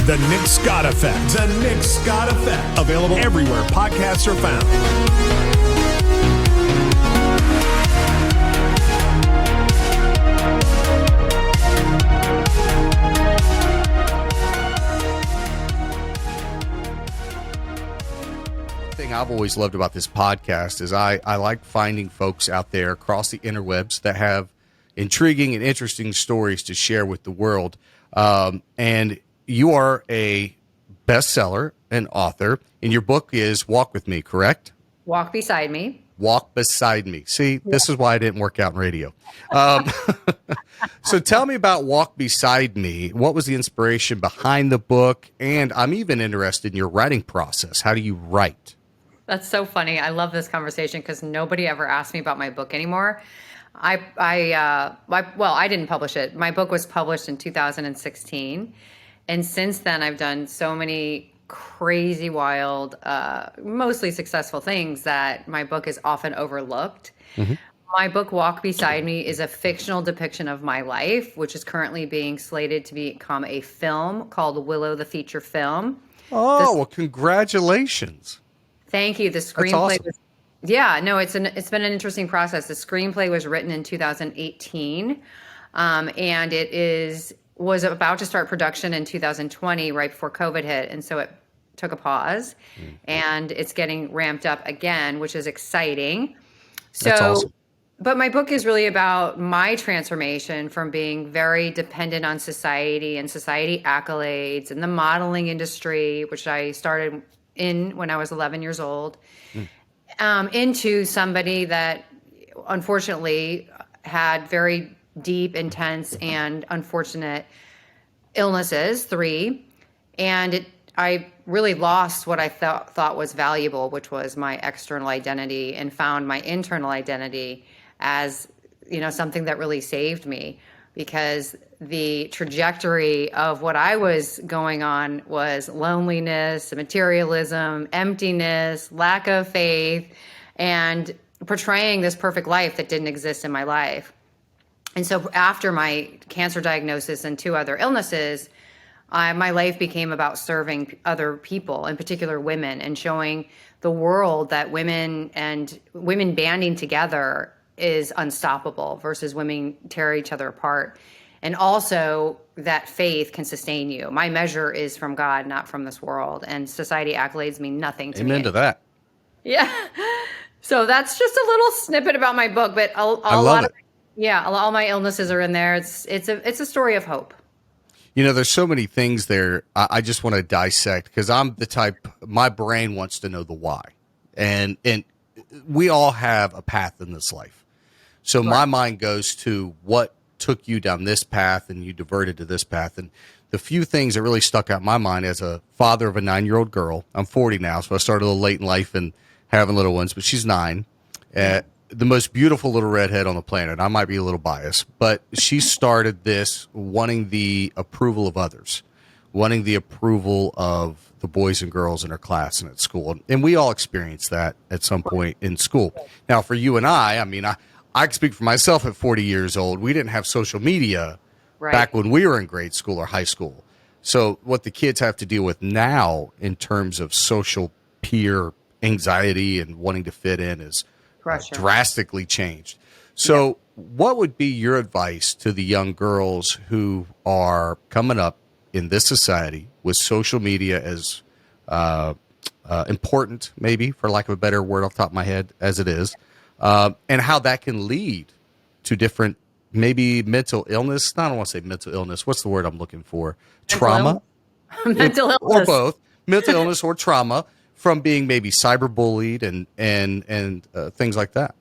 The Nick Scott Effect. The Nick Scott Effect. Available everywhere podcasts are found. Thing I've always loved about this podcast is I like finding folks out there across the interwebs that have intriguing and interesting stories to share with the world. And you are a bestseller and author, and your book is Walk With Me, correct? Walk Beside Me. Walk Beside Me. See, This is why I didn't work out in radio. So tell me about Walk Beside Me. What was the inspiration behind the book? And I'm even interested in your writing process. How do you write? That's so funny. I love this conversation because nobody ever asked me about my book anymore. I didn't publish it. My book was published in 2016. And since then, I've done so many crazy, wild, mostly successful things that my book is often overlooked. Mm-hmm. My book, Walk Beside Me, is a fictional depiction of my life, which is currently being slated to become a film called Willow the Feature Film. Oh, well, congratulations. Thank you. The screenplay was, it's been an interesting process. The screenplay was written in 2018, and was about to start production in 2020, right before COVID hit, and so it took a pause, and it's getting ramped up again, which is exciting. That's awesome. But my book is really about my transformation from being very dependent on society and society accolades and the modeling industry, which I started in when I was 11 years old, into somebody that unfortunately had very deep, intense, and unfortunate illnesses, 3. And I really lost what I thought was valuable, which was my external identity, and found my internal identity as, something that really saved me, because the trajectory of what I was going on was loneliness, materialism, emptiness, lack of faith, and portraying this perfect life that didn't exist in my life. And so after my cancer diagnosis and 2 other illnesses, my life became about serving other people, in particular women, and showing the world that women banding together is unstoppable versus women tear each other apart. And also that faith can sustain you. My measure is from God, not from this world. And society accolades mean nothing to me. Amen to that. Yeah. So that's just a little snippet about my book, but I love it. All my illnesses are in there. It's a story of hope. There's so many things there. I just want to dissect, because I'm the type, my brain wants to know the why. And we all have a path in this life. So my mind goes to what took you down this path and you diverted to this path. And the few things that really stuck out in my mind as a father of a 9-year-old girl, I'm 40 now, so I started a little late in life and having little ones, but she's 9. The most beautiful little redhead on the planet. I might be a little biased, but she started this wanting the approval of others, wanting the approval of the boys and girls in her class and at school. And we all experience that at some point in school. Now, for you and I can speak for myself at 40 years old. We didn't have social media back when we were in grade school or high school. So what the kids have to deal with now in terms of social peer anxiety and wanting to fit in is drastically changed. So what would be your advice to the young girls who are coming up in this society with social media as important, maybe, for lack of a better word off the top of my head, as it is, and how that can lead to different, maybe mental illness? I don't want to say mental illness. What's the word I'm looking for? Trauma? Mental illness. Or both. Mental illness or trauma from being maybe cyberbullied and things like that.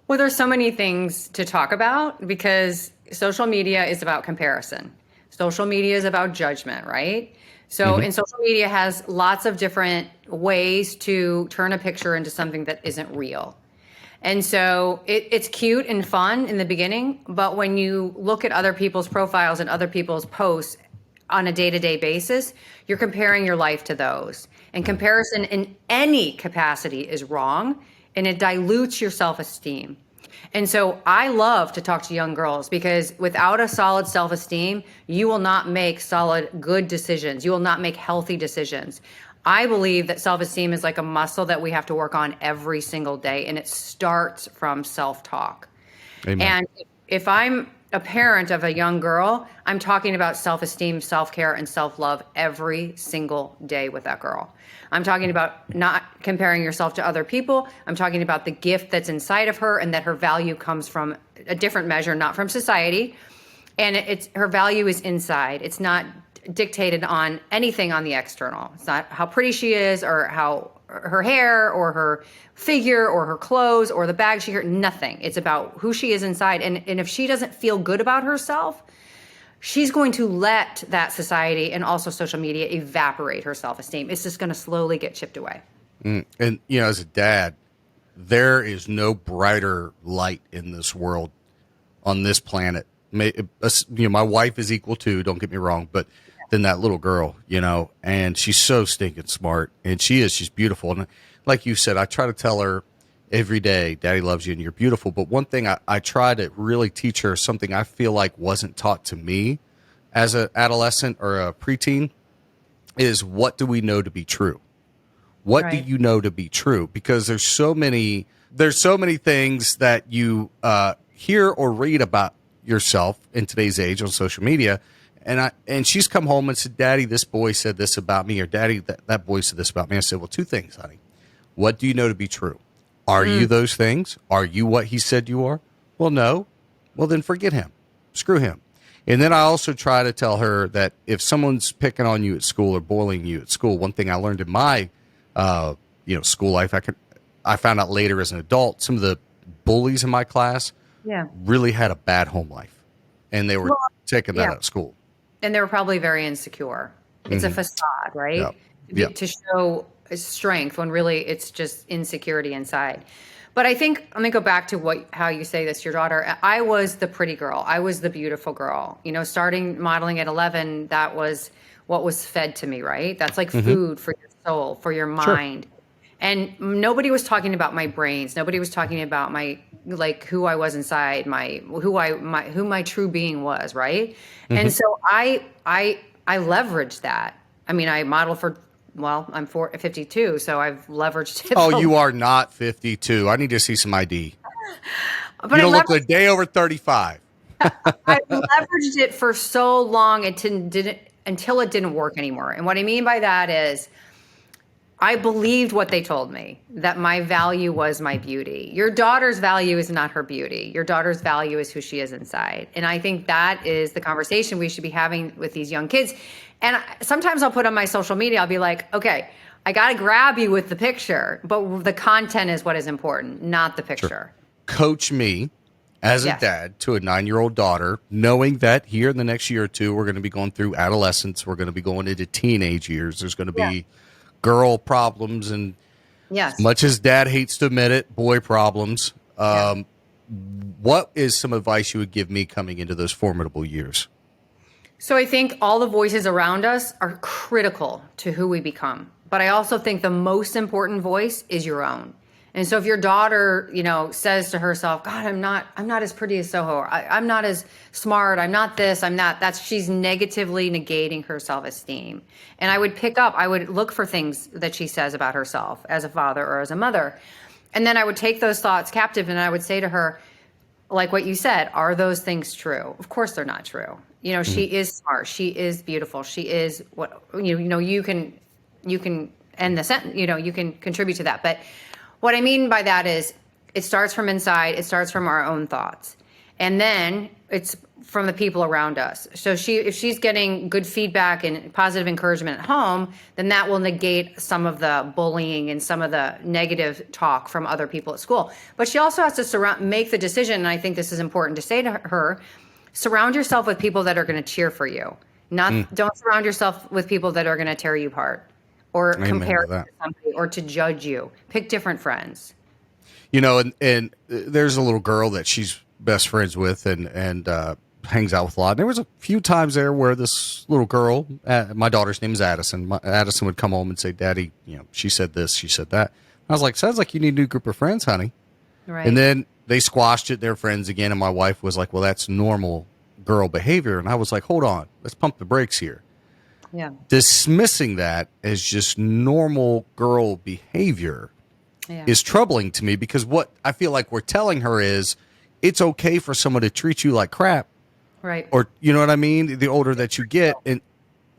Well, there's so many things to talk about, because social media is about comparison. Social media is about judgment, right? So, and social media has lots of different ways to turn a picture into something that isn't real. And so it's cute and fun in the beginning, but when you look at other people's profiles and other people's posts on a day-to-day basis, you're comparing your life to those. And comparison in any capacity is wrong, and it dilutes your self-esteem. And so I love to talk to young girls because without a solid self-esteem, you will not make solid, good decisions. You will not make healthy decisions. I believe that self-esteem is like a muscle that we have to work on every single day, and it starts from self-talk. Amen. And if I'm a parent of a young girl, I'm talking about self-esteem, self-care, and self-love every single day with that girl. I'm talking about not comparing yourself to other people. I'm talking about the gift that's inside of her and that her value comes from a different measure, not from society. And her value is inside. It's not dictated on anything on the external. It's not how pretty she is or how her hair or her figure or her clothes or the bag she wears, nothing. It's about who she is inside. And if she doesn't feel good about herself, she's going to let that society and also social media evaporate her self-esteem. It's just going to slowly get chipped away. And, as a dad, there is no brighter light in this world, on this planet. My wife is equal to, don't get me wrong, but than that little girl, and she's so stinking smart, and she's beautiful. And like you said, I try to tell her every day, Daddy loves you and you're beautiful. But one thing I try to really teach her, something I feel like wasn't taught to me as an adolescent or a preteen, is what do we know to be true? What do you know to be true? Because there's so many things that you hear or read about yourself in today's age on social media. And she's come home and said, Daddy, this boy said this about me, or Daddy, that boy said this about me. I said, well, two things, honey. What do you know to be true? Are you those things? Are you what he said you are? Well, no. Well, then forget him. Screw him. And then I also try to tell her that if someone's picking on you at school or bullying you at school, one thing I learned in my school life, I found out later as an adult, some of the bullies in my class really had a bad home life, and they were taking that out of school. And they were probably very insecure. It's a facade, right? To show strength when really it's just insecurity inside. But I think, let me go back to how you say this to your daughter. I was the pretty girl. I was the beautiful girl. Starting modeling at 11, that was what was fed to me, right? That's like food for your soul, for your mind. Sure. And nobody was talking about my brains. Nobody was talking about who I was inside, who my true being was, right? And so I leveraged that. I mean, I modeled I'm 52, so I've leveraged it. Oh, you are not 52. I need to see some ID. But you don't look a day over 35. I leveraged it for so long until it didn't work anymore. And what I mean by that is I believed what they told me, that my value was my beauty. Your daughter's value is not her beauty. Your daughter's value is who she is inside. And I think that is the conversation we should be having with these young kids. And sometimes I'll put on my social media, I'll be like, okay, I got to grab you with the picture, but the content is what is important, not the picture. Sure. Coach me as a dad to a 9-year-old daughter, knowing that here in the next year or two, we're going to be going through adolescence. We're going to be going into teenage years. There's going to be girl problems, and as much as dad hates to admit it, boy problems. What is some advice you would give me coming into those formidable years? So I think all the voices around us are critical to who we become. But I also think the most important voice is your own. And so if your daughter, says to herself, God, I'm not as pretty as Soho. I'm not as smart. I'm not this. I'm that. She's negatively negating her self-esteem. And I would look for things that she says about herself as a father or as a mother. And then I would take those thoughts captive and I would say to her, like what you said, are those things true? Of course they're not true. She is smart. She is beautiful. She is what, you can end the sentence, you can contribute to that. But what I mean by that is it starts from inside. It starts from our own thoughts. And then it's from the people around us. So if she's getting good feedback and positive encouragement at home, then that will negate some of the bullying and some of the negative talk from other people at school. But she also has to make the decision, and I think this is important to say to her, surround yourself with people that are going to cheer for you. Don't surround yourself with people that are going to tear you apart or compare you to somebody or to judge you. Pick different friends. And there's a little girl that she's best friends with and hangs out with a lot. And there was a few times there where this little girl, my daughter's name is Addison. Addison would come home and say, Daddy, she said this, she said that. I was like, sounds like you need a new group of friends, honey. Right. And then they squashed it. They're friends again. And my wife was like, well, that's normal girl behavior. And I was like, hold on, let's pump the brakes here. Yeah. Dismissing that as just normal girl behavior is troubling to me, because what I feel like we're telling her is it's okay for someone to treat you like crap. Right. Or, you know what I mean? The older that you get. And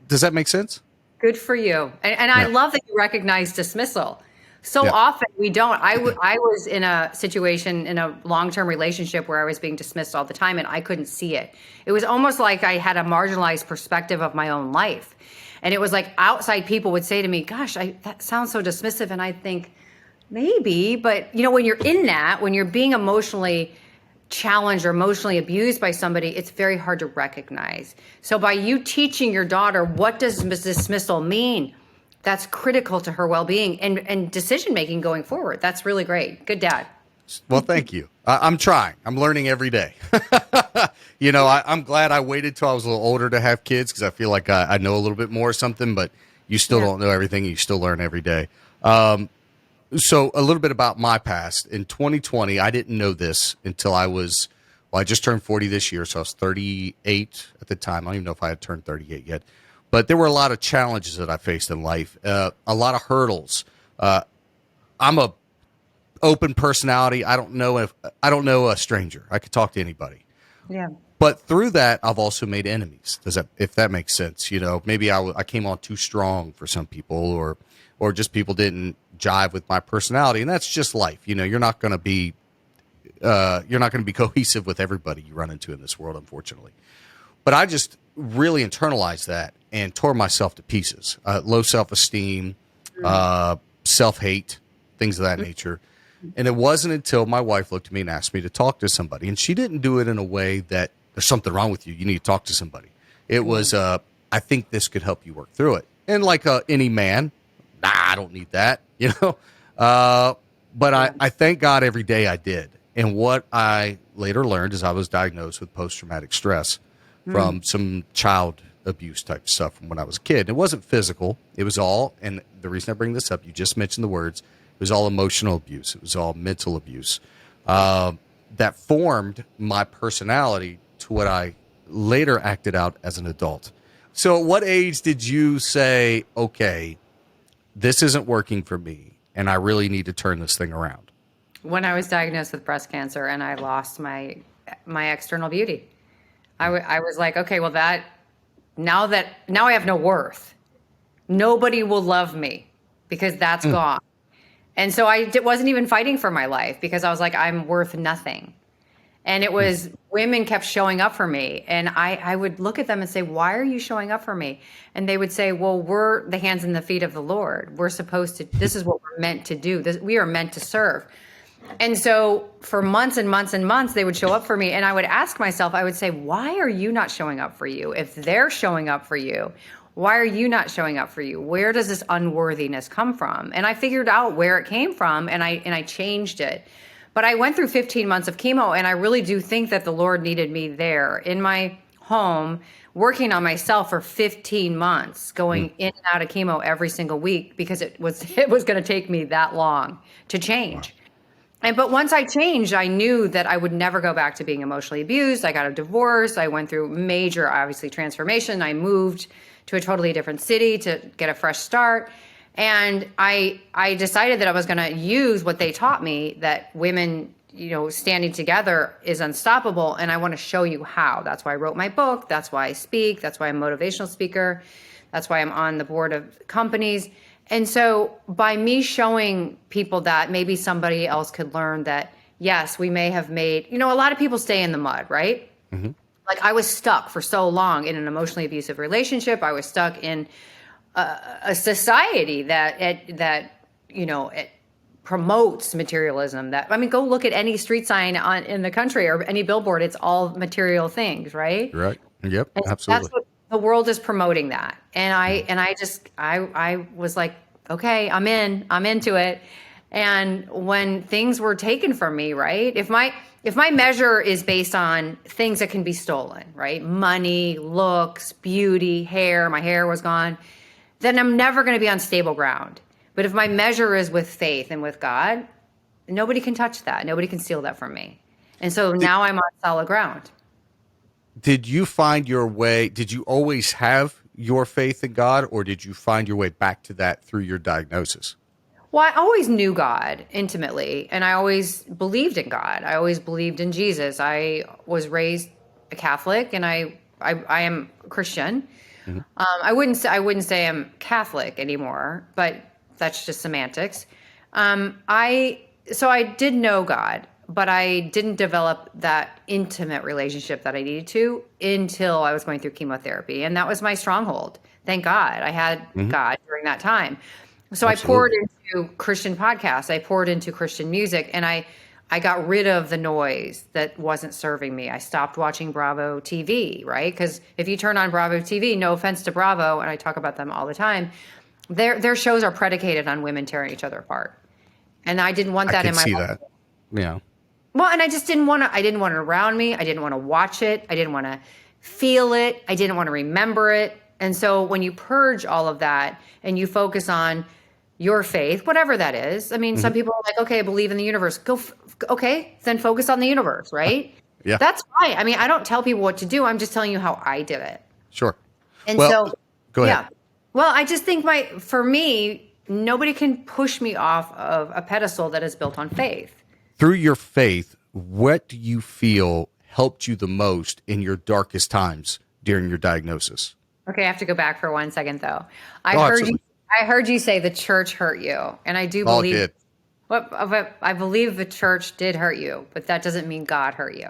does that make sense? Good for you. And I love that you recognize dismissal. So often we don't. I was in a situation in a long-term relationship where I was being dismissed all the time and I couldn't see it. It was almost like I had a marginalized perspective of my own life. And it was like outside people would say to me, gosh, that sounds so dismissive. And I think maybe, but when you're in that, when you're being emotionally challenged or emotionally abused by somebody, it's very hard to recognize. So by you teaching your daughter, what does dismissal mean? That's critical to her well-being and decision-making going forward. That's really great. Good dad. Well, thank you. I'm trying. I'm learning every day. I'm glad I waited till I was a little older to have kids, because I feel like I know a little bit more or something, but you still don't know everything. You still learn every day. So a little bit about my past. In 2020, I didn't know this until I just turned 40 this year, so I was 38 at the time. I don't even know if I had turned 38 yet. But there were a lot of challenges that I faced in life, a lot of hurdles. I'm a open personality. I don't know a stranger. I could talk to anybody. Yeah. But through that, I've also made enemies. If that makes sense, maybe I came on too strong for some people, or just people didn't jive with my personality, and that's just life. You're not going to be cohesive with everybody you run into in this world, unfortunately. But I just really internalized that and tore myself to pieces. Low self-esteem, self-hate, things of that nature. And it wasn't until my wife looked at me and asked me to talk to somebody. And she didn't do it in a way that there's something wrong with you. You need to talk to somebody. It was, I think this could help you work through it. And like any man, I don't need that, But I thank God every day I did. And what I later learned is I was diagnosed with post-traumatic stress from some child abuse type stuff from when I was a kid. It wasn't physical. It was all, and the reason I bring this up, you just mentioned the words, it was all emotional abuse. It was all mental abuse that formed my personality to what I later acted out as an adult. So at what age did you say, okay, this isn't working for me and I really need to turn this thing around? When I was diagnosed with breast cancer and I lost my external beauty, I was like, okay, well now I have no worth. Nobody will love me because that's gone. And so I wasn't even fighting for my life because I was like, I'm worth nothing. And it was women kept showing up for me. And I would look at them and say, why are you showing up for me? And they would say, well, we're the hands and the feet of the Lord. We're supposed to, this is what we're meant to do. We are meant to serve. And so for months and months and months, they would show up for me. And I would ask myself, I would say, why are you not showing up for you? If they're showing up for you, why are you not showing up for you? Where does this unworthiness come from? And I figured out where it came from and I changed it. But I went through 15 months of chemo, and I really do think that the Lord needed me there in my home, working on myself for 15 months, going in and out of chemo every single week because it was going to take me that long to change. But once I changed, I knew that I would never go back to being emotionally abused. I got a divorce. I went through major, obviously, transformation. I moved to a totally different city to get a fresh start. And I decided that I was going to use what they taught me, that women, standing together is unstoppable. And I want to show you how. That's why I wrote my book. That's why I speak. That's why I'm a motivational speaker. That's why I'm on the board of companies. And so by me showing people that, maybe somebody else could learn that, yes, we may have made, a lot of people stay in the mud, right? Mm-hmm. Like I was stuck for so long in an emotionally abusive relationship. I was stuck in a society that it promotes materialism. Go look at any street sign in the country or any billboard. It's all material things, right? Right. Yep. And absolutely. That's what the world is promoting that. And I was like, okay, I'm into it. And when things were taken from me, right? If my measure is based on things that can be stolen, right? Money, looks, beauty, hair, my hair was gone, then I'm never going to be on stable ground. But if my measure is with faith and with God, nobody can touch that. Nobody can steal that from me. And so now I'm on solid ground. Did you find your way? Did you always have your faith in God, or did you find your way back to that through your diagnosis? Well, I always knew God intimately, and I always believed in God. I always believed in Jesus. I was raised a Catholic, and I am Christian. I wouldn't say I'm Catholic anymore, but that's just semantics. So I did know God, but I didn't develop that intimate relationship that I needed to until I was going through chemotherapy, and that was my stronghold. Thank God I had God during that time. So I poured Absolutely. into Christian podcasts. I poured into Christian music, and I got rid of the noise that wasn't serving me. I stopped watching Bravo TV, right? Because if you turn on Bravo TV, no offense to Bravo, and I talk about them all the time, their shows are predicated on women tearing each other apart, and I didn't want I that could in my see life. that. Yeah. Well, and I just didn't want to. I didn't want it around me. I didn't want to watch it. I didn't want to feel it. I didn't want to remember it. And so when you purge all of that and you focus on your faith, whatever that is. I mean, some people are like, okay, I believe in the universe. Okay, then focus on the universe, right? Yeah. That's fine. I mean, I don't tell people what to do. I'm just telling you how I did it. Sure. And Well, so, go ahead. yeah. Well, I just think for me, nobody can push me off of a pedestal that is built on faith. Through your faith, what do you feel helped you the most in your darkest times during your diagnosis? Okay, I have to go back for 1 second though. Absolutely. I heard you say the church hurt you, and I do Oh, it believe did. I believe the church did hurt you, but that doesn't mean God hurt you.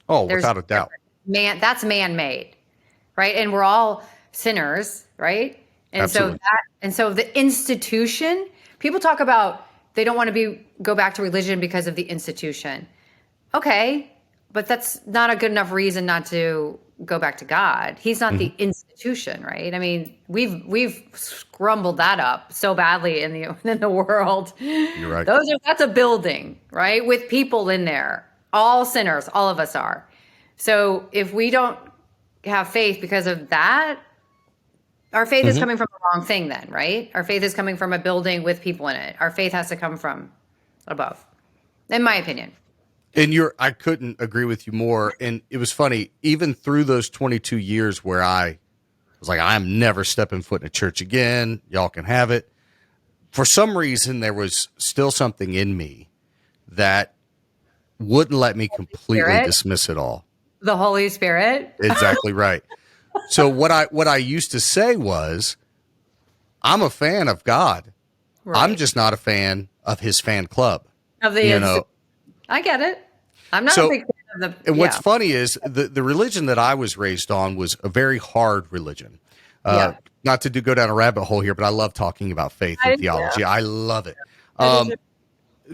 Oh, There's without a doubt. that's man-made, right? And we're all sinners, right? And Absolutely. so the institution, people talk about they don't want to go back to religion because of the institution. Okay, but that's not a good enough reason not to go back to God. He's not the institution, right? I mean, we've scrumbled that up so badly in the world. You're right. That's a building, right? With people in there. All sinners, all of us are. So if we don't have faith because of that, our faith is coming from the wrong thing then, right? Our faith is coming from a building with people in it. Our faith has to come from above, in my opinion. And I couldn't agree with you more. And it was funny, even through those 22 years where I was like, I'm never stepping foot in a church again. Y'all can have it. For some reason, there was still something in me that wouldn't let me completely Spirit? dismiss it all. The Holy Spirit. Exactly right. So what I used to say was, I'm a fan of God. Right. I'm just not a fan of his fan club. Of the You know, I get it. I'm not So- a big fan of the. And what's funny is the religion that I was raised on was a very hard religion. Not to go down a rabbit hole here, but I love talking about faith and theology. I love it.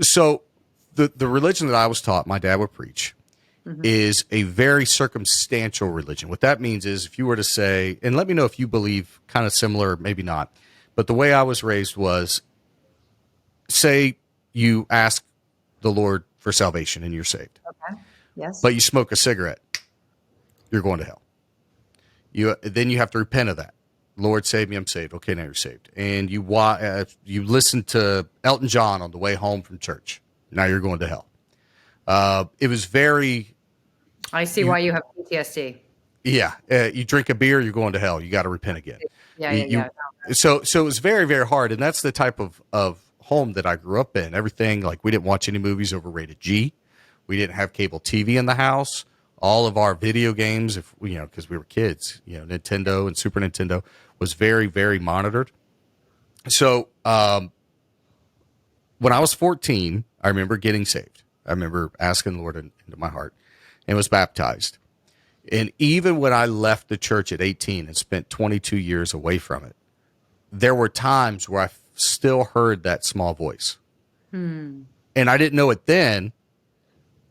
So the religion that I was taught, my dad would preach, is a very circumstantial religion. What that means is if you were to say, and let me know if you believe kind of similar, maybe not, but the way I was raised was, say you ask the Lord for salvation and you're saved. Okay. Yes. But you smoke a cigarette, you're going to hell. Then you have to repent of that. Lord, save me, I'm saved. Okay, now you're saved. And you listen to Elton John on the way home from church. Now you're going to hell. It was very, I see why you have PTSD. you drink a beer, you're going to hell. You got to repent again. Yeah. So it was very, very hard. And that's the type of home that I grew up in. Everything, like we didn't watch any movies over rated G. We didn't have cable TV in the house. All of our video games, because we were kids, Nintendo and Super Nintendo was very, very monitored. So when I was 14, I remember getting saved. I remember asking the Lord into my heart and was baptized. And even when I left the church at 18 and spent 22 years away from it, there were times where I still heard that small voice. And I didn't know it then,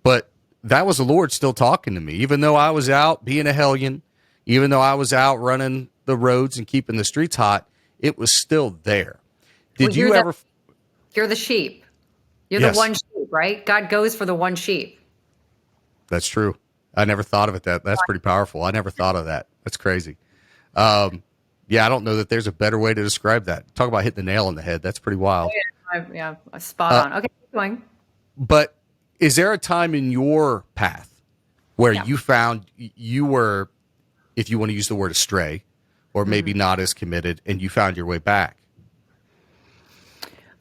but that was the Lord still talking to me, even though I was out being a hellion, even though I was out running the roads and keeping the streets hot, it was still there. Did you ever? You're the sheep. You're Yes. the one sheep, right? God goes for the one sheep. That's true. I never thought of it. That's pretty powerful. I never thought of that. That's crazy. Yeah, I don't know that there's a better way to describe that. Talk about hitting the nail on the head. That's pretty wild. Yeah, spot on. Okay, keep going. But Is there a time in your path where Yeah. you found you were, if you want to use the word astray, or maybe not as committed, and you found your way back?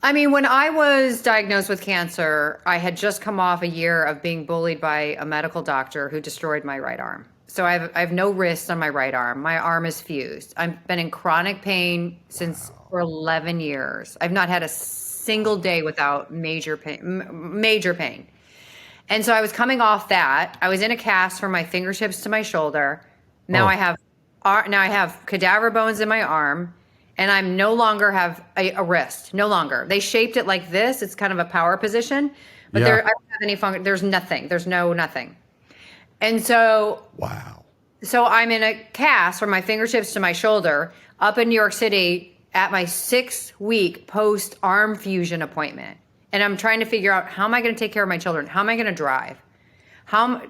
I mean, when I was diagnosed with cancer, I had just come off a year of being bullied by a medical doctor who destroyed my right arm. So I have no wrist on my right arm. My arm is fused. I've been in chronic pain since for 11 years. I've not had a single day without major pain, major pain. And so I was coming off that. I was in a cast from my fingertips to my shoulder. Now I have cadaver bones in my arm, and I'm no longer have a wrist. No longer. They shaped it like this. It's kind of a power position, but I don't have any function. There's nothing. There's nothing. And so Wow. so I'm in a cast from my fingertips to my shoulder up in New York City at my 6-week post arm fusion appointment. And I'm trying to figure out, how am I going to take care of my children? How am I going to drive? How am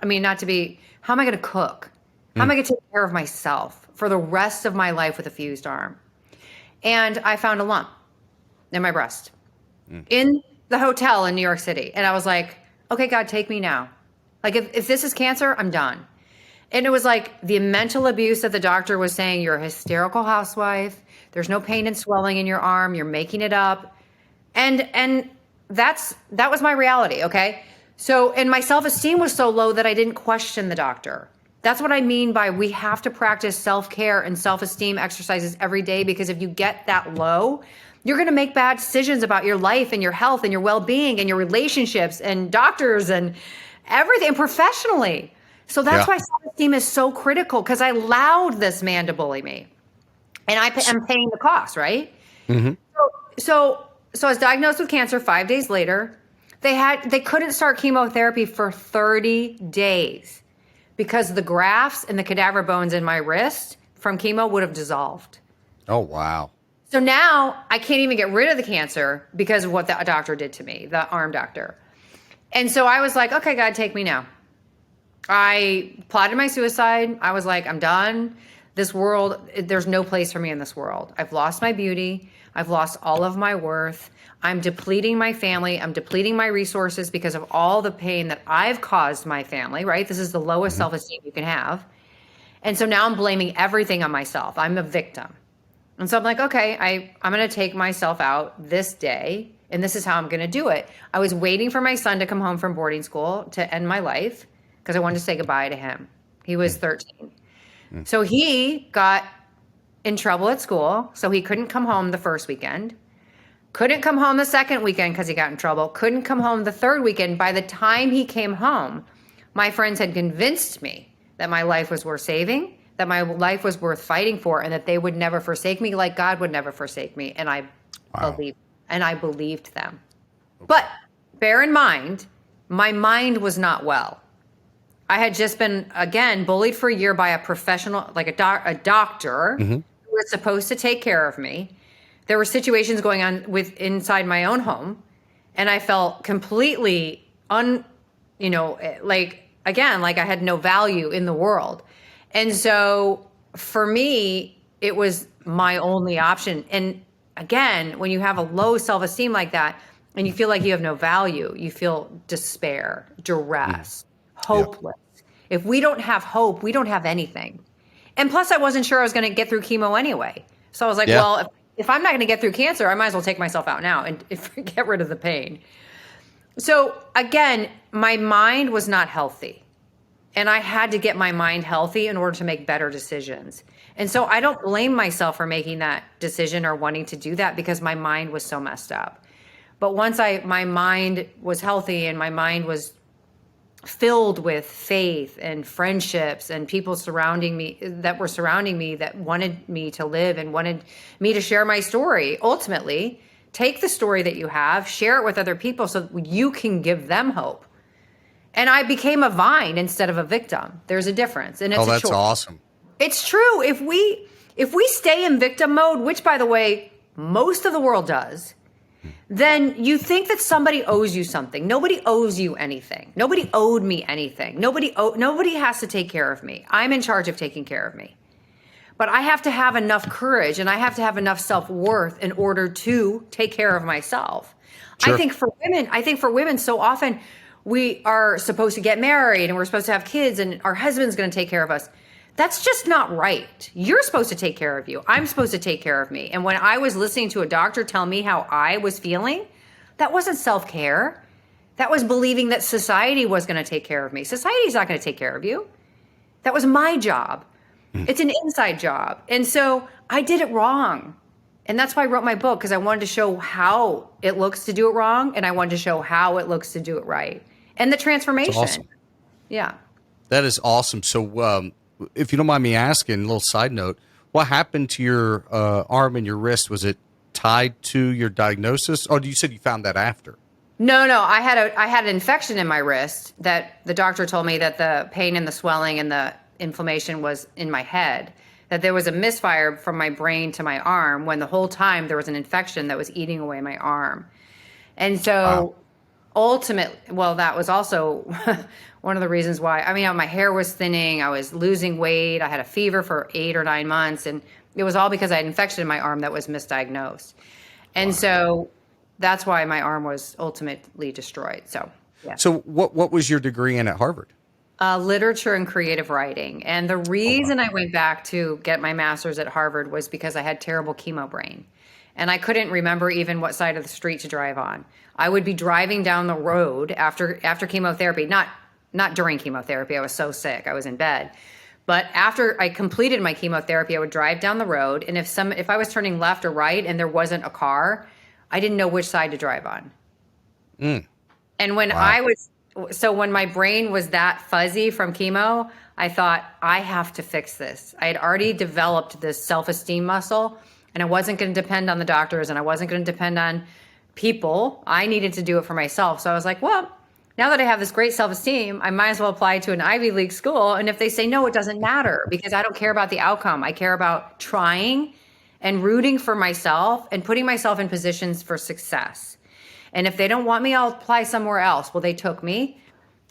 I going to cook? How am I going to take care of myself for the rest of my life with a fused arm? And I found a lump in my breast in the hotel in New York City. And I was like, okay, God, take me now. Like, if this is cancer, I'm done. And it was like the mental abuse that the doctor was saying, you're a hysterical housewife. There's no pain and swelling in your arm. You're making it up. And that was my reality. Okay. So, and my self-esteem was so low that I didn't question the doctor. That's what I mean by we have to practice self-care and self-esteem exercises every day, because if you get that low, you're going to make bad decisions about your life and your health and your well-being and your relationships and doctors and everything professionally. So that's why self-esteem is so critical, because I allowed this man to bully me, and I'm paying the cost, right? Mm-hmm. So I was diagnosed with cancer 5 days later. They couldn't start chemotherapy for 30 days because the grafts and the cadaver bones in my wrist from chemo would have dissolved. Oh, wow. So now I can't even get rid of the cancer because of what the doctor did to me, the arm doctor. And so I was like, okay, God, take me now. I plotted my suicide. I was like, I'm done. This world, there's no place for me in this world. I've lost my beauty. I've lost all of my worth. I'm depleting my family. I'm depleting my resources because of all the pain that I've caused my family, right? This is the lowest self-esteem you can have. And so now I'm blaming everything on myself. I'm a victim. And so I'm like, okay, I'm going to take myself out this day, and this is how I'm going to do it. I was waiting for my son to come home from boarding school to end my life because I wanted to say goodbye to him. He was 13. So he got in trouble at school, so he couldn't come home the first weekend. Couldn't come home the second weekend because he got in trouble. Couldn't come home the third weekend. By the time he came home, my friends had convinced me that my life was worth saving, that my life was worth fighting for, and that they would never forsake me like God would never forsake me. And I believed them. But bear in mind, my mind was not well. I had just been, again, bullied for a year by a professional, like a doctor who was supposed to take care of me. There were situations going on inside my own home, and I felt completely like I had no value in the world. And so for me, it was my only option. And again, when you have a low self-esteem like that and you feel like you have no value, you feel despair, duress, hopeless. If we don't have hope, we don't have anything. And plus, I wasn't sure I was going to get through chemo anyway. So I was like, well, if I'm not going to get through cancer, I might as well take myself out now and get rid of the pain. So again, my mind was not healthy. And I had to get my mind healthy in order to make better decisions. And so I don't blame myself for making that decision or wanting to do that because my mind was so messed up. But once my mind was healthy and my mind was filled with faith and friendships and people surrounding me that wanted me to live and wanted me to share my story, ultimately, take the story that you have, share it with other people so you can give them hope. And I became a vine instead of a victim. There's a difference. And it's that's awesome. It's true. If we stay in victim mode, which by the way, most of the world does, then you think that somebody owes you something. Nobody owes you anything. Nobody owed me anything. Nobody has to take care of me. I'm in charge of taking care of me. But I have to have enough courage and I have to have enough self-worth in order to take care of myself. Sure. I think for women, so often we are supposed to get married and we're supposed to have kids and our husband's going to take care of us. That's just not right. You're supposed to take care of you. I'm supposed to take care of me. And when I was listening to a doctor tell me how I was feeling, that wasn't self-care. That was believing that society was going to take care of me. Society's not going to take care of you. That was my job. It's an inside job. And so I did it wrong. And that's why I wrote my book, because I wanted to show how it looks to do it wrong. And I wanted to show how it looks to do it right. And the transformation. That's awesome. Yeah. That is awesome. So if you don't mind me asking, a little side note, what happened to your arm and your wrist? Was it tied to your diagnosis? Or you said you found that after? No. I had an infection in my wrist that the doctor told me that the pain and the swelling and the inflammation was in my head, that there was a misfire from my brain to my arm when the whole time there was an infection that was eating away my arm. And so ultimately, well, that was also one of the reasons why, my hair was thinning, I was losing weight, I had a fever for 8 or 9 months, and it was all because I had an infection in my arm that was misdiagnosed. And so that's why my arm was ultimately destroyed. So, yeah. So what was your degree in at Harvard? Literature and creative writing. And the reason I went back to get my master's at Harvard was because I had terrible chemo brain. And I couldn't remember even what side of the street to drive on. I would be driving down the road after chemotherapy, not during chemotherapy. I was so sick. I was in bed. But after I completed my chemotherapy, I would drive down the road. And if I was turning left or right and there wasn't a car, I didn't know which side to drive on. And when when my brain was that fuzzy from chemo, I thought, I have to fix this. I had already developed this self-esteem muscle, and I wasn't going to depend on the doctors, and I wasn't going to depend on people. I needed to do it for myself. So I was like, well, now that I have this great self-esteem, I might as well apply to an Ivy League school. And if they say no, it doesn't matter, because I don't care about the outcome. I care about trying and rooting for myself and putting myself in positions for success. And if they don't want me, I'll apply somewhere else. Well, they took me,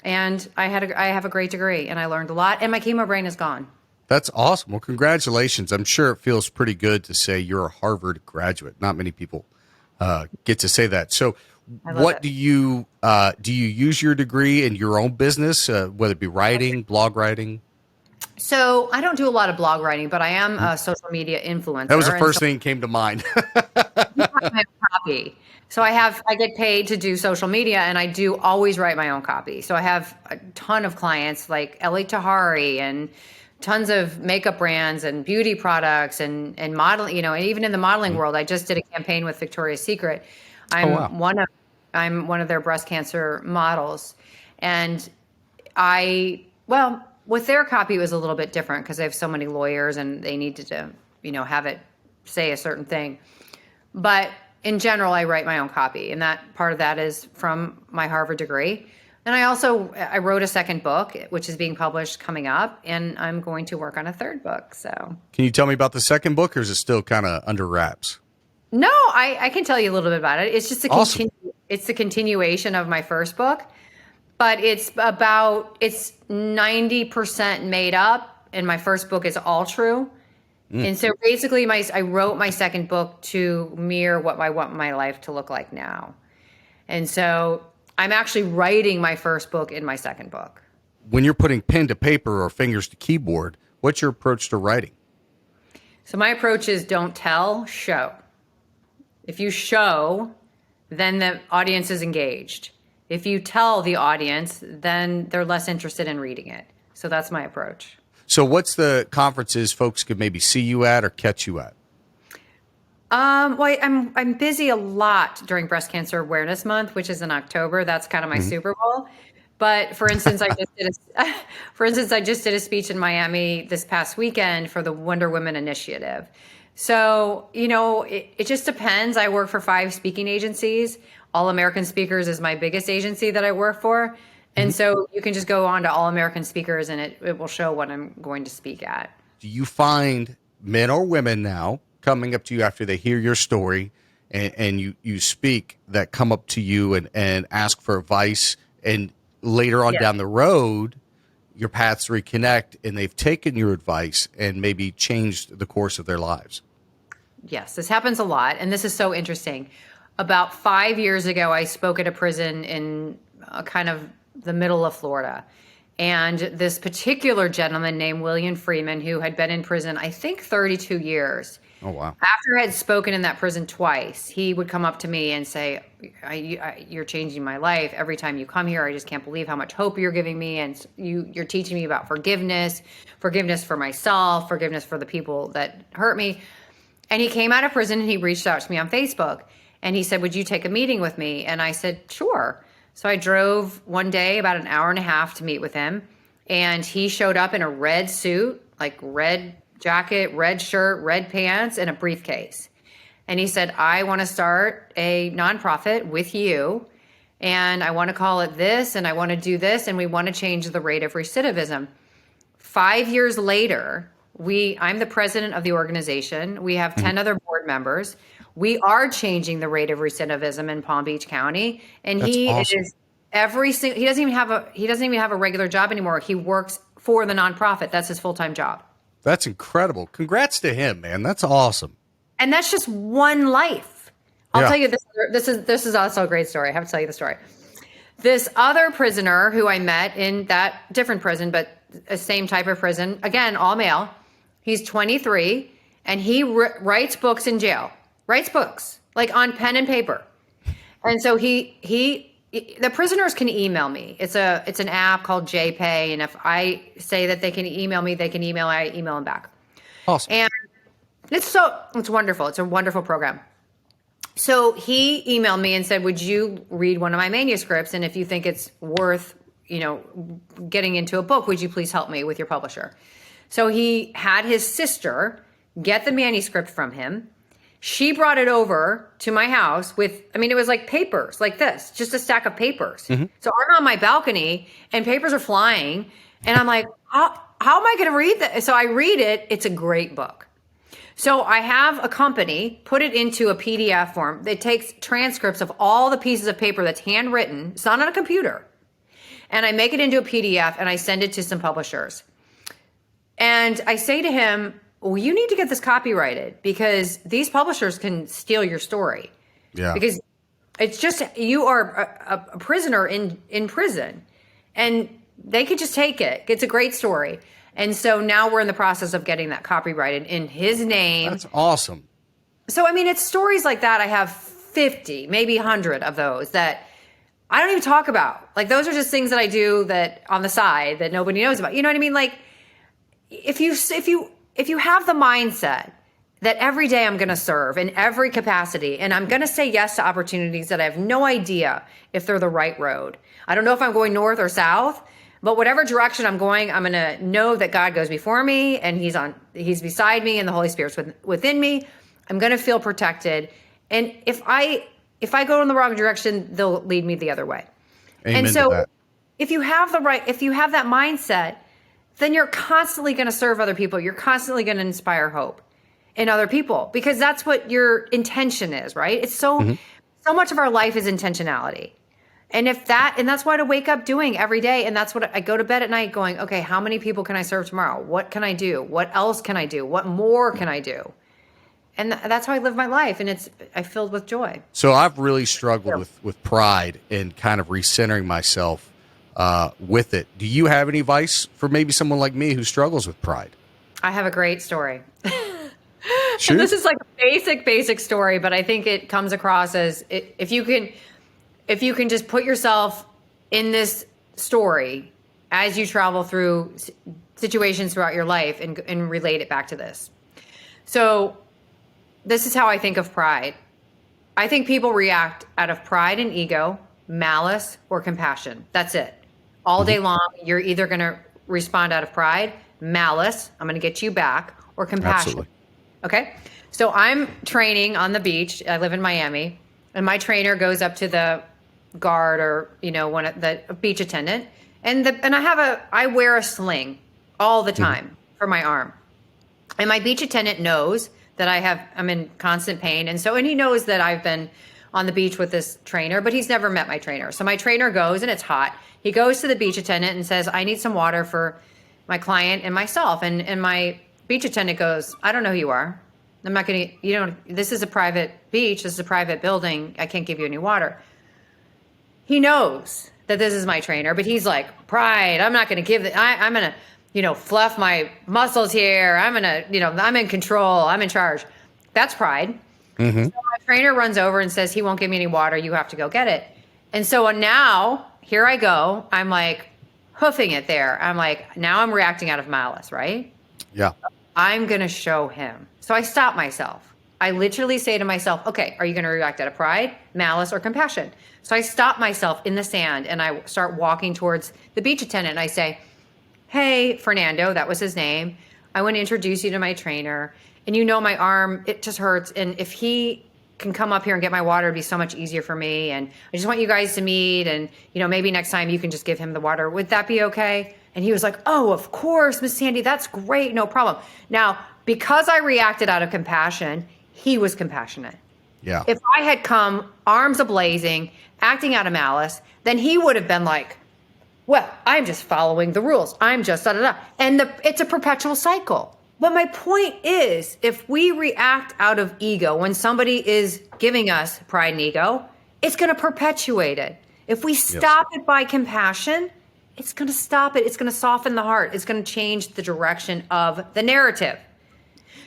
and I have a great degree, and I learned a lot, and my chemo brain is gone. That's awesome. Well, congratulations. I'm sure it feels pretty good to say you're a Harvard graduate. Not many people get to say that. So what do you use your degree in your own business, whether it be writing, blog writing? So I don't do a lot of blog writing, but I am a social media influencer. That was the first thing that came to mind. My copy. So I get paid to do social media, and I do always write my own copy. So I have a ton of clients like Ellie Tahari and tons of makeup brands and beauty products and modeling, and even in the modeling world, I just did a campaign with Victoria's Secret. I'm one of their breast cancer models. And with their copy, it was a little bit different because they have so many lawyers and they needed to, have it say a certain thing. But in general, I write my own copy, and that part of that is from my Harvard degree. And I wrote a second book, which is being published coming up, and I'm going to work on a third book. So, can you tell me about the second book, or is it still kind of under wraps? No, I can tell you a little bit about it. It's just it's the continuation of my first book, but it's 90% made up, and my first book is all true. And so basically I wrote my second book to mirror what I want my life to look like now. And so I'm actually writing my first book in my second book. When you're putting pen to paper or fingers to keyboard, what's your approach to writing? So my approach is don't tell, show. If you show, then the audience is engaged. If you tell the audience, then they're less interested in reading it. So that's my approach. So what's the conferences folks could maybe see you at or catch you at? I'm busy a lot during Breast Cancer Awareness Month, which is in October. That's kind of my Super Bowl. But for instance, I just did a speech in Miami this past weekend for the Wonder Women Initiative. So, it just depends. I work for 5 speaking agencies. All American Speakers is my biggest agency that I work for. And so you can just go on to All American Speakers, and it will show what I'm going to speak at. Do you find men or women now coming up to you after they hear your story and you speak that come up to you and ask for advice, and later on down the road, your paths reconnect and they've taken your advice and maybe changed the course of their lives? Yes, this happens a lot. And this is so interesting. about 5 years ago, I spoke at a prison in kind of the middle of Florida. And this particular gentleman named William Freeman, who had been in prison, I think 32 years. Oh, wow. After I had spoken in that prison twice, he would come up to me and say, you're changing my life. Every time you come here, I just can't believe how much hope you're giving me. And you're teaching me about forgiveness for myself, forgiveness for the people that hurt me. And he came out of prison and he reached out to me on Facebook. And he said, would you take a meeting with me? And I said, sure. So I drove one day about an hour and a half to meet with him. And he showed up in a red suit, like red jacket, red shirt, red pants, and a briefcase. And he said, I want to start a nonprofit with you. And I want to call it this, and I want to do this, and we want to change the rate of recidivism. 5 years later, I'm the president of the organization. We have 10 other board members. We are changing the rate of recidivism in Palm Beach County, and That's awesome. is he doesn't even have a regular job anymore. He works for the nonprofit. That's his full-time job. That's incredible. Congrats to him, man. That's awesome. And that's just one life. I'll Yeah. tell you this is also a great story. I have to tell you the story. This other prisoner who I met in that different prison, but the same type of prison, again, all male. He's 23 and he writes books in jail. Writes books like on pen and paper. And so the prisoners can email me. It's an app called JPay, and if I say that they can email me, they can I email them back. Awesome. And it's wonderful. It's a wonderful program. So he emailed me and said, would you read one of my manuscripts? And if you think it's worth, getting into a book, would you please help me with your publisher? So he had his sister get the manuscript from him. She brought it over to my house it was like papers like this, just a stack of papers. Mm-hmm. So I'm on my balcony and papers are flying. And I'm like, how am I going to read that? So I read it. It's a great book. So I have a company put it into a PDF form. It takes transcripts of all the pieces of paper that's handwritten. It's not on a computer. And I make it into a PDF and I send it to some publishers. And I say to him, well, you need to get this copyrighted because these publishers can steal your story. Yeah. Because it's just, you are a prisoner in prison and they could just take it. It's a great story. And so now we're in the process of getting that copyrighted in his name. That's awesome. So, it's stories like that. I have 50, maybe 100 of those that I don't even talk about. Like, those are just things that I do that on the side that nobody knows about. You know what I mean? Like, if you have the mindset that every day I'm going to serve in every capacity and I'm going to say yes to opportunities that I have no idea if they're the right road. I don't know if I'm going north or south, but whatever direction I'm going, I'm going to know that God goes before me and he's beside me and the Holy Spirit's within me. I'm going to feel protected. And if I go in the wrong direction, they'll lead me the other way. Amen and so to that. if you have that mindset, then you're constantly going to serve other people. You're constantly going to inspire hope in other people because that's what your intention is, right? It's so much of our life is intentionality. And that's what I wake up doing every day. And that's what I go to bed at night going, okay, how many people can I serve tomorrow? What can I do? What else can I do? What more can I do? And that's how I live my life. And I filled with joy. So I've really struggled with pride and kind of recentering myself with it. Do you have any advice for maybe someone like me who struggles with pride? I have a great story. Sure. This is like a basic story, but I think it comes across as if you can just put yourself in this story as you travel through situations throughout your life and relate it back to this. So this is how I think of pride. I think people react out of pride and ego, malice, or compassion. That's it. All day long, you're either going to respond out of pride, malice, I'm going to get you back, or compassion. Absolutely. Okay? So I'm training on the beach. I live in Miami. And my trainer goes up to the guard or, the beach attendant. And I wear a sling all the time for my arm. And my beach attendant knows that I'm in constant pain. And he knows that I've been on the beach with this trainer, but he's never met my trainer. So my trainer goes and it's hot. He goes to the beach attendant and says, I need some water for my client and myself. And my beach attendant goes, I don't know who you are. I'm not going to, this is a private beach. This is a private building. I can't give you any water. He knows that this is my trainer, but he's like, pride. I'm not going to give it. I'm going to, fluff my muscles here. I'm going to, I'm in control. I'm in charge. That's pride. Mm-hmm. So my trainer runs over and says, he won't give me any water. You have to go get it. And so now here I go. I'm like hoofing it there. I'm like, now I'm reacting out of malice, right? Yeah. I'm going to show him. So I stop myself. I literally say to myself, okay, are you going to react out of pride, malice, or compassion? So I stop myself in the sand and I start walking towards the beach attendant and I say, hey, Fernando, that was his name. I want to introduce you to my trainer. And my arm, it just hurts. And if he can come up here and get my water, it'd be so much easier for me. And I just want you guys to meet. And, maybe next time you can just give him the water. Would that be okay? And he was like, oh, of course, Miss Sandy, that's great. No problem. Now, because I reacted out of compassion, he was compassionate. Yeah. If I had come arms ablazing, acting out of malice, then he would have been like, well, I'm just following the rules. I'm just da-da-da. And it's a perpetual cycle. But my point is, if we react out of ego, when somebody is giving us pride and ego, it's going to perpetuate it. If we stop it by compassion, it's going to stop it. It's going to soften the heart. It's going to change the direction of the narrative.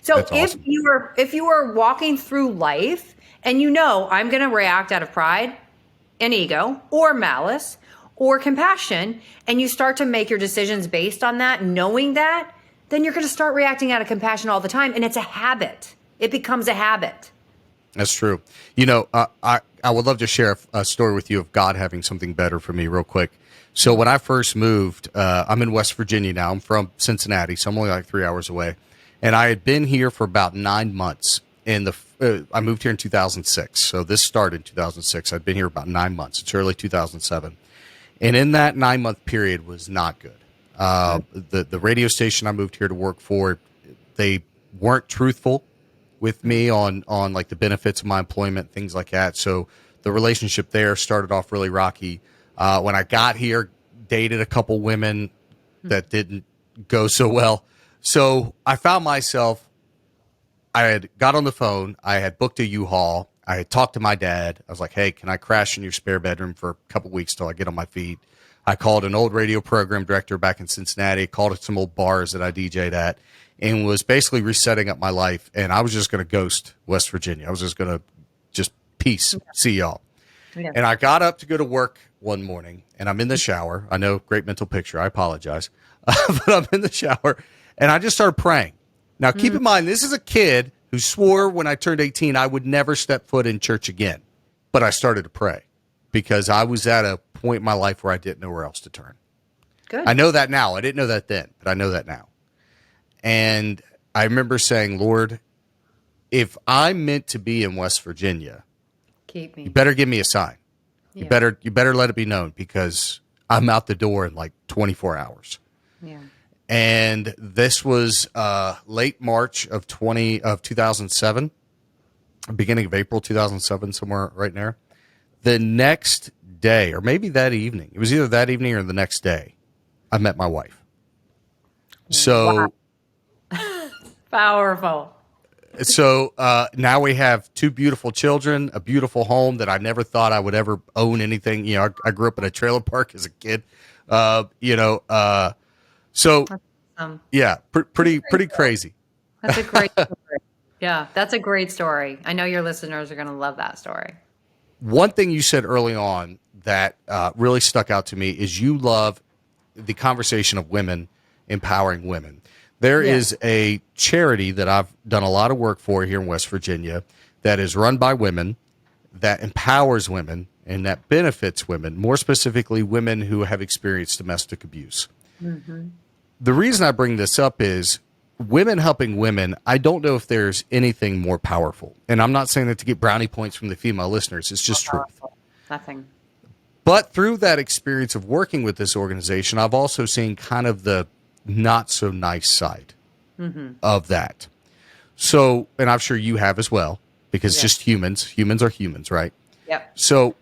So if you are walking through life and I'm going to react out of pride and ego or malice or compassion, and you start to make your decisions based on that, knowing that, then you're going to start reacting out of compassion all the time. And it's a habit. It becomes a habit. That's true. I would love to share a story with you of God having something better for me real quick. So when I first moved, I'm in West Virginia now. I'm from Cincinnati, so I'm only like 3 hours away. And I had been here for about 9 months. I moved here in 2006. So this started in 2006. I'd been here about 9 months. It's early 2007. And in that 9-month period was not good. The radio station I moved here to work for, they weren't truthful with me on like the benefits of my employment, things like that. So the relationship there started off really rocky. When I got here, dated a couple women that didn't go so well. So I found myself, I had got on the phone. I had booked a U-Haul. I had talked to my dad. I was like, hey, can I crash in your spare bedroom for a couple weeks till I get on my feet? I called an old radio program director back in Cincinnati, called some old bars that I DJ'd at, and was basically resetting up my life. And I was just going to ghost West Virginia. I was just going to peace, see y'all. Yeah. And I got up to go to work one morning, and I'm in the shower. I know, great mental picture. I apologize. But I'm in the shower, and I just started praying. Now, keep in mind, this is a kid who swore when I turned 18 I would never step foot in church again. But I started to pray because I was at a point in my life where I didn't know where else to turn. Good. I know that now. I didn't know that then, but I know that now. And I remember saying, Lord, if I'm meant to be in West Virginia, keep me. You better give me a sign. Yeah. You better let it be known because I'm out the door in like 24 hours. Yeah. And this was late March of 2007, beginning of April 2007, somewhere right there. The next day, or maybe that evening, it was either that evening or the next day, I met my wife. So powerful. So now we have 2 beautiful children, a beautiful home that I never thought I would ever own anything. I grew up in a trailer park as a kid. So yeah, pretty crazy. That's a great story. Yeah, that's a great story. I know your listeners are going to love that story. One thing you said early on that really stuck out to me is you love the conversation of women empowering women. There is a charity that I've done a lot of work for here in West Virginia that is run by women, that empowers women, and that benefits women, more specifically women who have experienced domestic abuse. Mm-hmm. The reason I bring this up is women helping women, I don't know if there's anything more powerful. And I'm not saying that to get brownie points from the female listeners. It's just truth. Nothing. But through that experience of working with this organization, I've also seen kind of the not so nice side of that. So, and I'm sure you have as well, because just humans are humans, right? Yep. So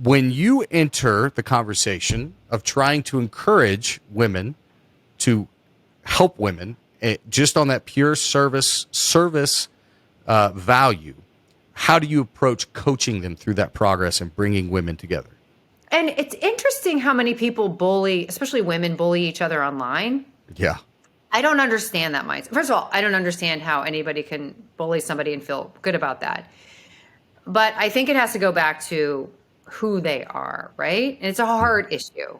when you enter the conversation of trying to encourage women to help women, just on that pure service value, how do you approach coaching them through that progress and bringing women together? And it's interesting how many people bully, especially women, bully each other online. Yeah. I don't understand that mindset. First of all, I don't understand how anybody can bully somebody and feel good about that. But I think it has to go back to who they are, right? And it's a hard issue.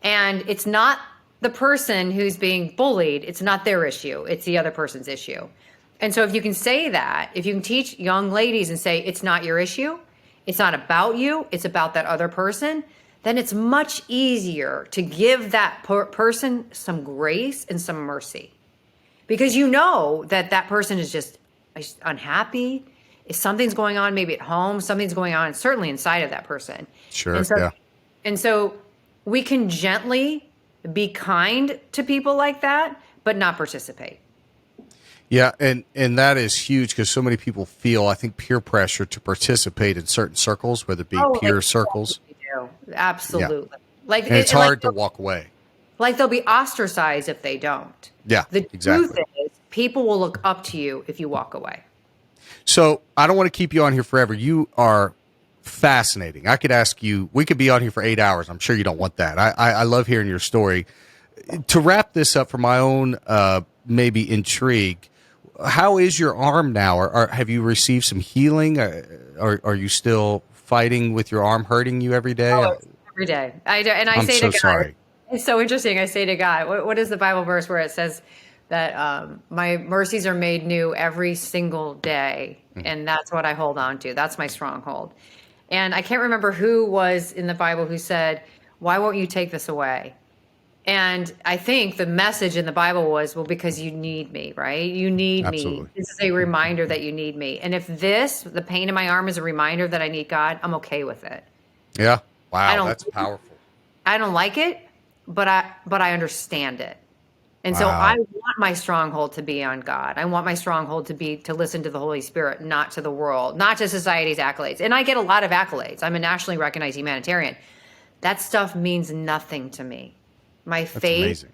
And it's not the person who's being bullied, it's not their issue, it's the other person's issue. And so if you can say that, if you can teach young ladies and say, it's not your issue, it's not about you, it's about that other person, then it's much easier to give that person some grace and some mercy. Because you know that that person is just unhappy. If something's going on, maybe at home, something's going on, certainly inside of that person. Sure, And so we can gently be kind to people like that, but not participate. Yeah, and that is huge because so many people feel, I think, peer pressure to participate in certain circles, whether it be peer circles. Absolutely. Yeah. And it's hard to walk away. Like they'll be ostracized if they don't. Yeah, the exactly. truth is, people will look up to you if you walk away. So I don't want to keep you on here forever. You are fascinating. I could ask you, we could be on here for 8 hours. I'm sure you don't want that. I love hearing your story. To wrap this up for my own maybe intrigue, how is your arm now? Or have you received some healing? Are you still fighting with your arm hurting you every day? Oh, every day. I'm say to God, sorry. It's so interesting. I say to God, what is the Bible verse where it says that my mercies are made new every single day? And that's what I hold on to. That's my stronghold. And I can't remember who was in the Bible who said, why won't you take this away? And I think the message in the Bible was, well, because you need me, right? You need Absolutely. me. This is a reminder that you need me. And if the pain in my arm is a reminder that I need God, I'm okay with it. Yeah. Wow, that's powerful. I don't like it, but I understand it. And so I want my stronghold to be on God. I want my stronghold to listen to the Holy Spirit, not to the world, not to society's accolades. And I get a lot of accolades. I'm a nationally recognized humanitarian. That stuff means nothing to me. My faith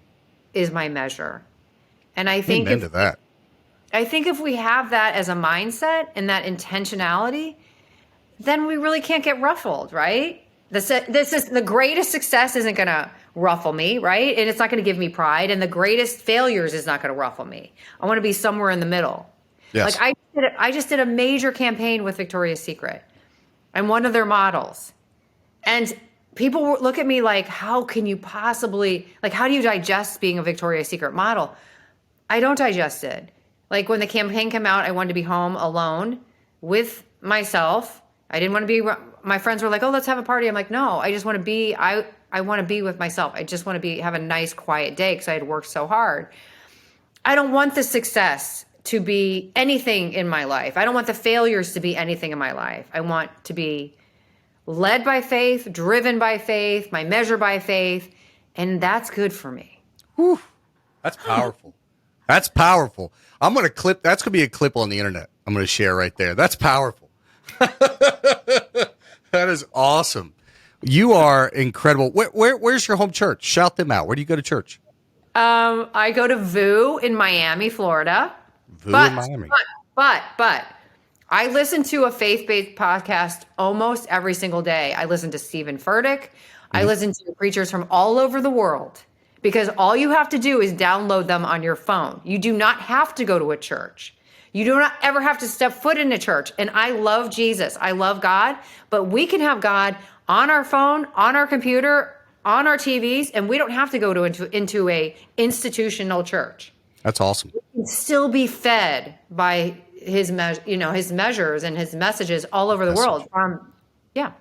is my measure. And I think if we have that as a mindset and that intentionality, then we really can't get ruffled, right? This is the greatest success isn't going to ruffle me, right? And it's not going to give me pride. And the greatest failures is not going to ruffle me. I want to be somewhere in the middle. Yes. Like I just did a major campaign with Victoria's Secret. I'm one of their models. And people look at me like, how can you possibly, like, how do you digest being a Victoria's Secret model? I don't digest it. Like when the campaign came out, I wanted to be home alone with myself. I didn't want to be, my friends were like, oh, let's have a party. I'm like, no, I just want to be, I want to be with myself. I just want to have a nice quiet day because I had worked so hard. I don't want the success to be anything in my life. I don't want the failures to be anything in my life. I want to be led by faith, driven by faith, my measure by faith, and that's good for me. Whew. That's powerful. That's powerful. I'm going to clip, that's going to be a clip on the internet. I'm going to share right there. That's powerful. That is awesome. You are incredible. Where's your home church? Shout them out. Where do you go to church? I go to VU in Miami, Florida. VU in Miami. But I listen to a faith-based podcast almost every single day. I listen to Stephen Furtick. I listen to preachers from all over the world because all you have to do is download them on your phone. You do not have to go to a church. You do not ever have to step foot in a church. And I love Jesus. I love God. But we can have God on our phone, on our computer, on our TVs, and we don't have to go into a institutional church. That's awesome. We can still be fed by his measures and his messages all over the world. Yeah.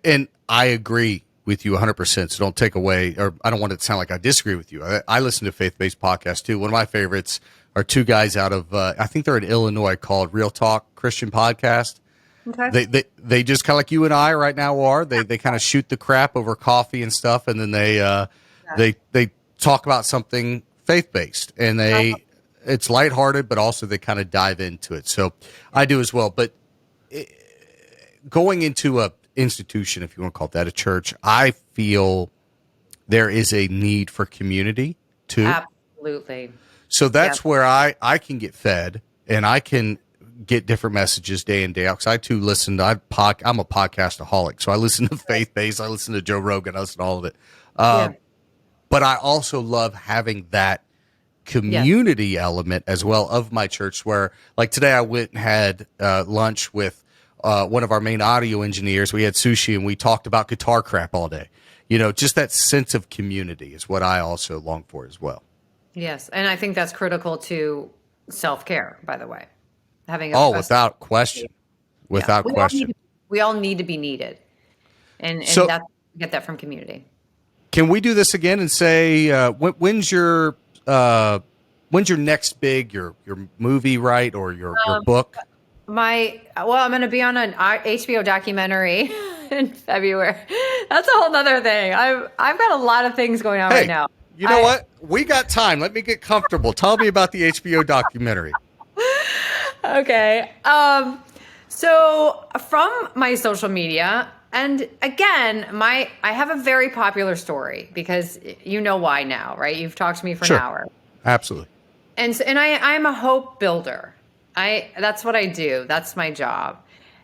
And I agree with you 100%. So don't take away, or I don't want it to sound like I disagree with you. I listen to faith-based podcasts too. One of my favorites are two guys out of, I think they're in Illinois, called Real Talk Christian Podcast. Okay. They just kind of like you and I right now are. They kind of shoot the crap over coffee and stuff, and then they talk about something faith-based, and it's lighthearted, but also they kind of dive into it. So I do as well. But going into a institution, if you want to call it that, a church, I feel there is a need for community too. Absolutely. So that's where I can get fed and I can get different messages day in, day out. Because I too listen to, I'm a podcastaholic. So I listen to Faith Based, I listen to Joe Rogan, I listen to all of it. Yeah. But I also love having that community element as well of my church, where like today I went and had lunch with one of our main audio engineers. We had sushi and we talked about guitar crap all day. Just that sense of community is what I also long for as well. Yes. And I think that's critical to self-care, by the way. Having Without question. Without question. We all need to be needed. And so, get that from community. Can we do this again and say, when's your next big, your movie, right? Or your book? I'm going to be on an HBO documentary in February. That's a whole nother thing. I've got a lot of things going on right now. You know what? We got time. Let me get comfortable. Tell me about the HBO documentary. Okay. So from my social media, and again, I have a very popular story because you know why now, right? You've talked to me for an hour. Absolutely. And I'm a hope builder. That's what I do. That's my job.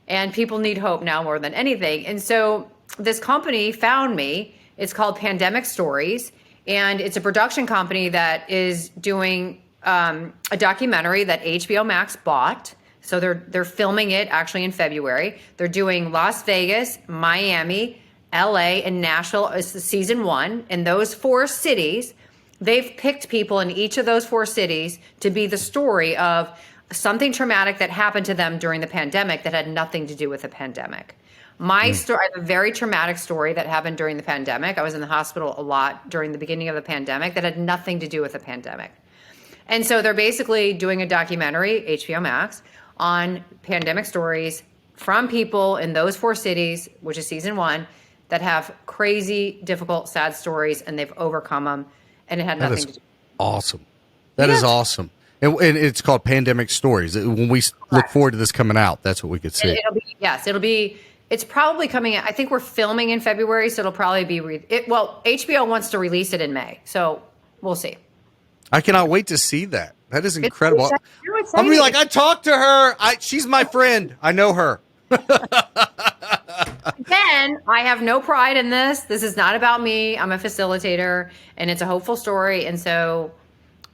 And people need hope now more than anything. And so this company found me. It's called Pandemic Stories. And it's a production company that is doing a documentary that HBO Max bought. So they're filming it actually in February. They're doing Las Vegas, Miami, LA, and Nashville as season 1. In those 4 cities, they've picked people in each of those 4 cities to be the story of something traumatic that happened to them during the pandemic that had nothing to do with the pandemic. My story, I have a very traumatic story that happened during the pandemic. I was in the hospital a lot during the beginning of the pandemic that had nothing to do with the pandemic. And so they're basically doing a documentary, HBO Max, on pandemic stories from people in those 4 cities, which is season 1, that have crazy, difficult, sad stories, and they've overcome them, and it had nothing to do. Awesome. That is awesome. And it's called Pandemic Stories. When we look forward to this coming out, that's what we could see. It's probably coming out. I think we're filming in February, so it'll probably be HBO wants to release it in May, so we'll see. I cannot wait to see that. That is incredible. I'm gonna be like, I talked to her. She's my friend. I know her. Again, I have no pride in this. This is not about me. I'm a facilitator, and it's a hopeful story. And so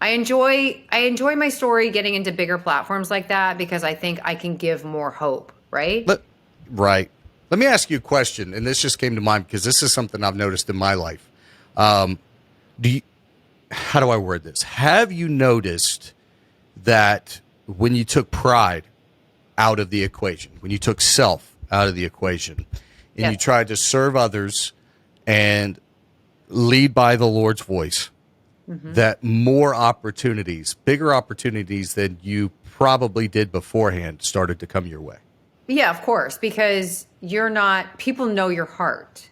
I enjoy my story getting into bigger platforms like that because I think I can give more hope, right? Right. Let me ask you a question, and this just came to mind because this is something I've noticed in my life. How do I word this? Have you noticed that when you took pride out of the equation, when you took self out of the equation, and you tried to serve others and lead by the Lord's voice, that more opportunities, bigger opportunities than you probably did beforehand started to come your way? Yeah, of course, because people know your heart.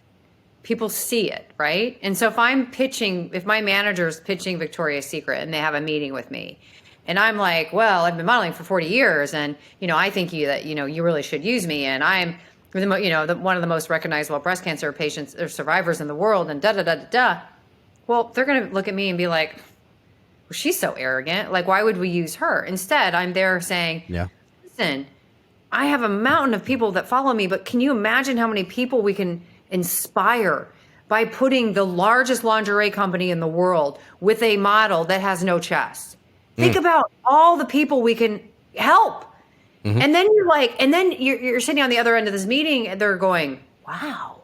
People see it, right? And so if my manager's pitching Victoria's Secret and they have a meeting with me, and I'm like, well, I've been modeling for 40 years, and I think you really should use me, and I'm one of the most recognizable breast cancer patients or survivors in the world, and da da da da da. Well, they're going to look at me and be like, well, she's so arrogant. Like, why would we use her? Instead, I'm there saying, listen, I have a mountain of people that follow me, but can you imagine how many people we can inspire by putting the largest lingerie company in the world with a model that has no chest? Think about all the people we can help. And then you're sitting on the other end of this meeting and they're going, wow,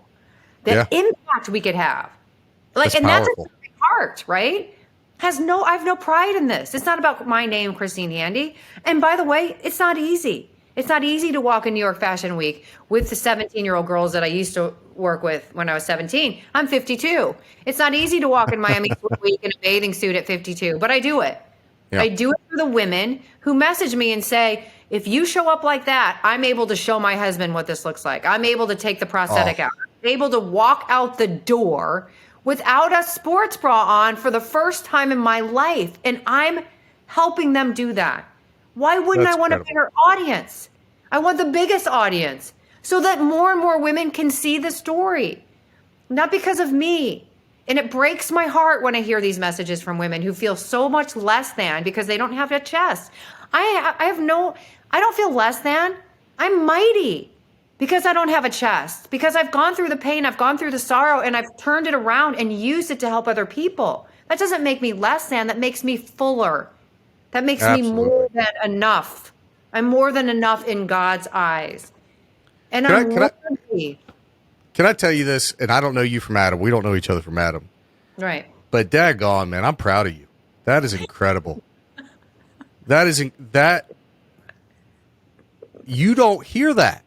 the impact we could have. That's a big heart, right? I have no pride in this. It's not about my name, Christine Handy. And by the way, it's not easy. It's not easy to walk in New York Fashion Week with the 17-year-old girls that I used to work with when I was 17. I'm 52. It's not easy to walk in Miami Week in a bathing suit at 52, but I do it. Yeah. I do it for the women who message me and say, if you show up like that, I'm able to show my husband what this looks like. I'm able to take the prosthetic out. I'm able to walk out the door without a sports bra on for the first time in my life. And I'm helping them do that. Why wouldn't I want a bigger audience? I want the biggest audience so that more and more women can see the story, not because of me. And it breaks my heart when I hear these messages from women who feel so much less than because they don't have a chest. I don't feel less than. I'm mighty because I don't have a chest, because I've gone through the pain, I've gone through the sorrow, and I've turned it around and used it to help other people. That doesn't make me less than. That makes me fuller. That makes me more than enough. I'm more than enough in God's eyes. And can I tell you this? And I don't know you from Adam. We don't know each other from Adam. Right. But daggone, man, I'm proud of you. That is incredible. You don't hear that.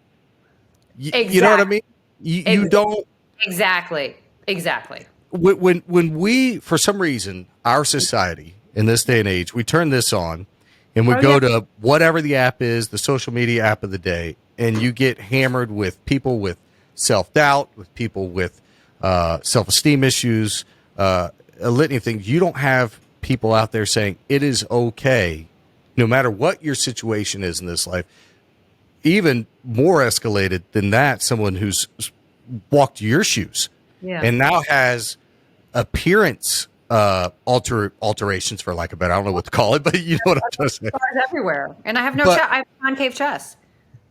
Exactly. You know what I mean? You don't. Exactly. When we, for some reason, our society in this day and age, we turn this on and we go to whatever the app is, the social media app of the day, and you get hammered with people with self-doubt, with people with self-esteem issues, a litany of things. You don't have people out there saying it is okay, no matter what your situation is in this life. Even more escalated than that, someone who's walked your shoes and now has appearance alterations, for lack of better. I don't know what to call it, but you know what I'm trying to say. Scars everywhere, and I have no chest. I have a concave chest.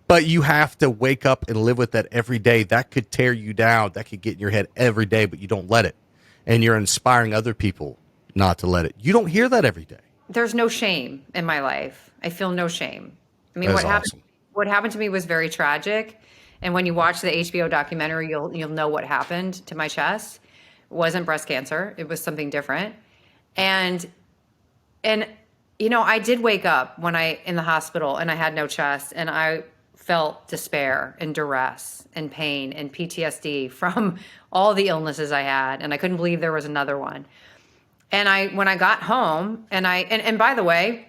But you have to wake up and live with that every day. That could tear you down. That could get in your head every day, but you don't let it. And you're inspiring other people not to let it. You don't hear that every day. There's no shame in my life. I feel no shame. I mean, what happened to me was very tragic. And when you watch the HBO documentary, you'll know what happened to my chest. It wasn't breast cancer. It was something different. And I did wake up in the hospital and I had no chest, and I felt despair and duress and pain and PTSD from all the illnesses I had. And I couldn't believe there was another one. And when I got home and by the way,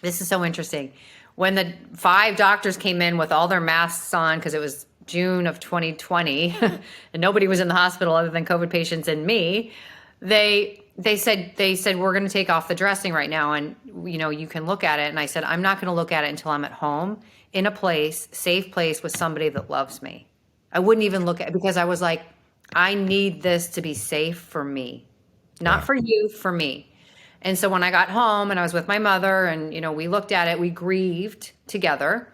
this is so interesting. When the 5 doctors came in with all their masks on, because it was June of 2020 and nobody was in the hospital other than COVID patients and me, they said, we're going to take off the dressing right now. And, you can look at it. And I said, I'm not going to look at it until I'm at home in a safe place with somebody that loves me. I wouldn't even look at it because I was like, I need this to be safe for me, not for you, for me. And so when I got home and I was with my mother and, we looked at it, we grieved together.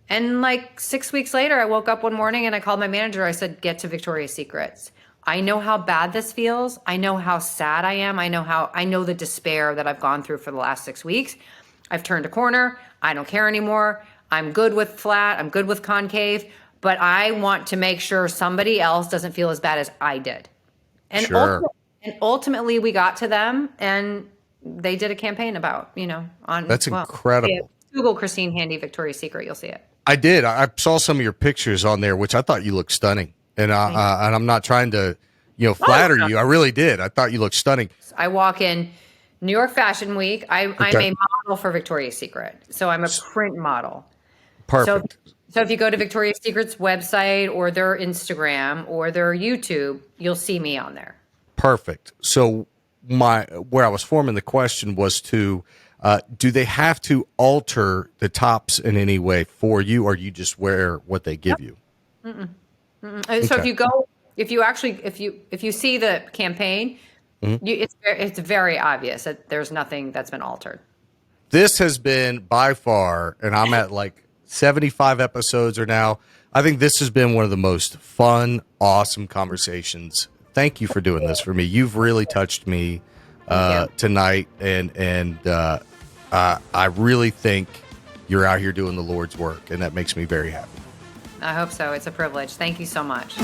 And like 6 weeks later, I woke up one morning and I called my manager. I said, get to Victoria's Secrets. I know how bad this feels. I know how sad I am. I know the despair that I've gone through for the last 6 weeks. I've turned a corner. I don't care anymore. I'm good with flat. I'm good with concave. But I want to make sure somebody else doesn't feel as bad as I did. And ultimately we got to them and they did a campaign about, That's incredible. Yeah, Google Christine Handy Victoria's Secret. You'll see it. I did. I saw some of your pictures on there, which I thought you looked stunning. And I'm not trying to, flatter you. I really did. I thought you looked stunning. I walk in New York Fashion Week. I'm a model for Victoria's Secret. So I'm a print model. Perfect. So if you go to Victoria's Secret's website or their Instagram or their YouTube, you'll see me on there. Perfect. So where I was forming the question was do they have to alter the tops in any way for you, or you just wear what they give you? Okay. So if you see the campaign, it's very obvious that there's nothing that's been altered. This has been by far, and I'm at like 75 episodes or now. I think this has been one of the most fun, awesome conversations. Thank you for doing this for me. You've really touched me tonight, and I really think you're out here doing the Lord's work, and that makes me very happy. I hope so. It's a privilege. Thank you so much.